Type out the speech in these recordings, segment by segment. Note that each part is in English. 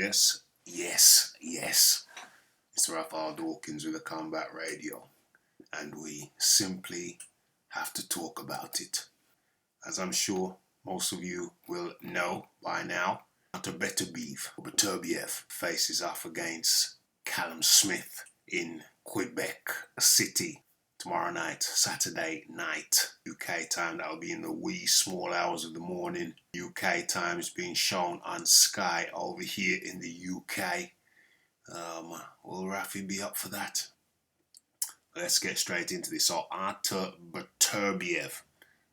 Yes, yes, yes. It's Raphael Dawkins with a Combat Radio, and we simply have to talk about it. As I'm sure most of you will know by now, Beterbiev faces off against Callum Smith in Quebec City tomorrow night, Saturday night, UK time. That will be in the wee small hours of the morning. UK time is being shown on Sky over here in the UK. Will Rafi be up for that? Let's get straight into this. So Artur Beterbiev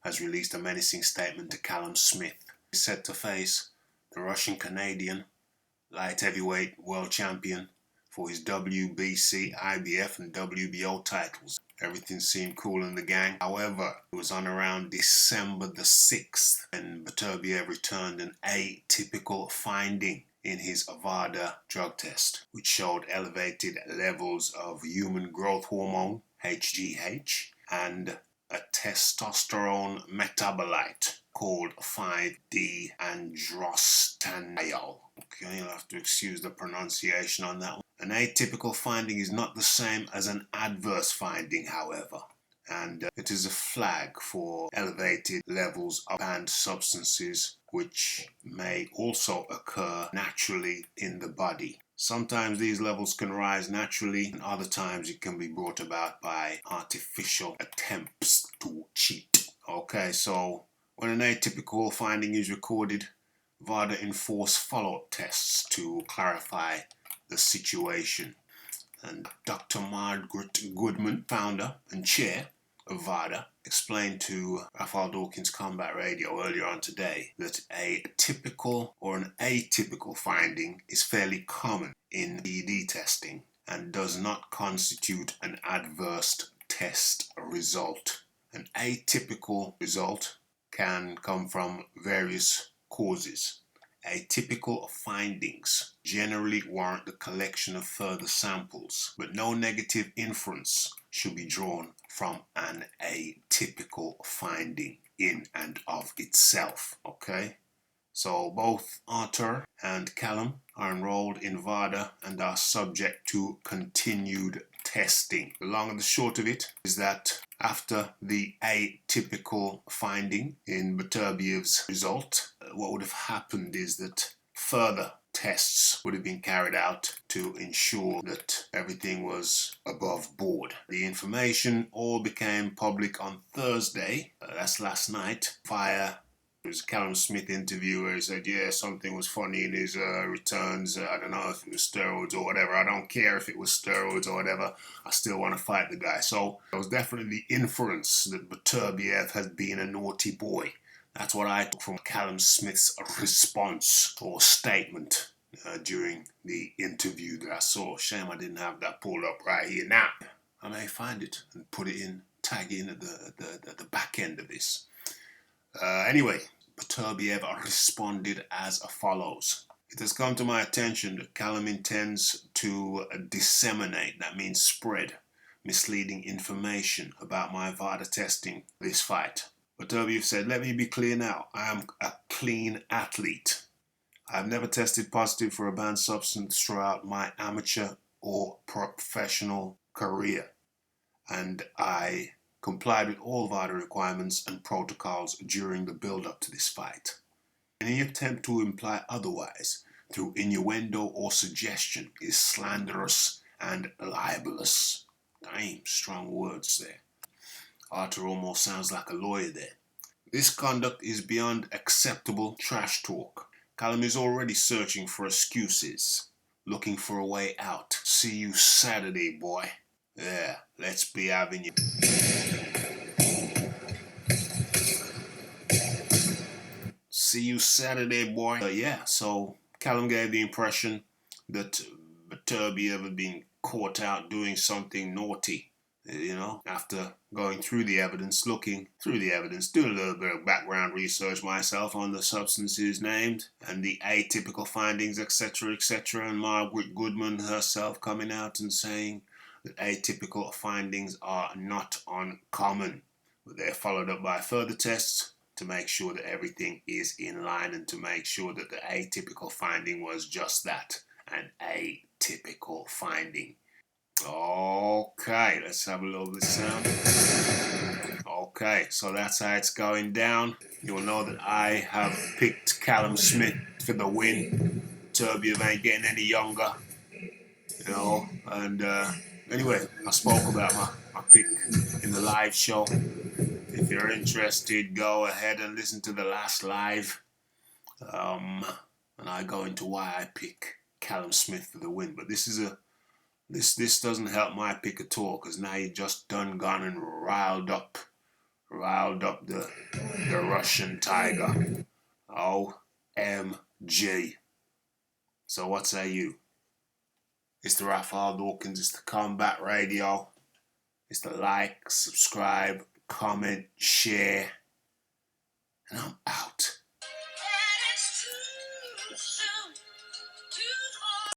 has released a menacing statement to Callum Smith. He's set to face the Russian-Canadian light heavyweight world champion for his WBC, IBF and WBO titles. Everything seemed cool in the gang. However, it was on around December the 6th when Beterbiev returned an atypical finding in his Avada drug test, which showed elevated levels of human growth hormone, HGH, and a testosterone metabolite called 5-D-androstenediol. Okay, you'll have to excuse the pronunciation on that one. An atypical finding is not the same as an adverse finding, however, and it is a flag for elevated levels of banned substances which may also occur naturally in the body. Sometimes these levels can rise naturally, and other times it can be brought about by artificial attempts to cheat. Okay, so when an atypical finding is recorded, VADA enforce follow-up tests to clarify the situation. And Dr. Margaret Goodman, founder and chair of VADA, explained to Raphael Dawkins Combat Radio earlier on today that a typical or an atypical finding is fairly common in ED testing and does not constitute an adverse test result. An atypical result can come from various causes. Atypical findings generally warrant the collection of further samples, but no negative inference should be drawn from an atypical finding in and of itself. Okay? So both Artur and Callum are enrolled in VADA and are subject to continued testing. The long and the short of it is that after the atypical finding in Beterbiev's result, what would have happened is that further tests would have been carried out to ensure that everything was above board. The information all became public on Thursday, that's last night, via it was a Callum Smith interview where he said, yeah, something was funny in his returns. I don't know if it was steroids or whatever. I don't care if it was steroids or whatever. I still want to fight the guy. So there was definitely inference that Beterbiev has been a naughty boy. That's what I took from Callum Smith's response or statement during the interview that I saw. Shame I didn't have that pulled up right here now. I may find it and put it in, tag it in at the back end of this. Anyway, Beterbiev responded as follows. It has come to my attention that Callum intends to disseminate, that means spread, misleading information about my VADA testing this fight. Beterbiev said, let me be clear now, I am a clean athlete. I have never tested positive for a banned substance throughout my amateur or professional career, and I complied with all VADA requirements and protocols during the build-up to this fight. Any attempt to imply otherwise through innuendo or suggestion is slanderous and libelous. Damn, strong words there. Artur almost sounds like a lawyer there. This conduct is beyond acceptable trash talk. Callum is already searching for excuses, looking for a way out. See you Saturday, boy. Yeah, let's be having you. See you Saturday, boy. Yeah, so Callum gave the impression that Beterbiev had been caught out doing something naughty. You know, after going through the evidence, looking through the evidence, doing a little bit of background research myself on the substances named and the atypical findings, etc., etc., and Margaret Goodman herself coming out and saying that atypical findings are not uncommon. But they're followed up by further tests to make sure that everything is in line and to make sure that the atypical finding was just that, an atypical finding. Okay, let's have a little bit of sound. Okay, so that's how it's going down. You'll know that I have picked Callum Smith for the win. Beterbiev ain't getting any younger, you know. And anyway, I spoke about my pick in the live show. If you're interested, go ahead and listen to the last live. And I go into why I pick Callum Smith for the win. But this doesn't help my pick at all, because now you just done gone and riled up the Russian Tiger. OMG. So what say you? It's the Raphael Dawkins, it's the Combat Radio. It's the like, subscribe, comment, share. And I'm out.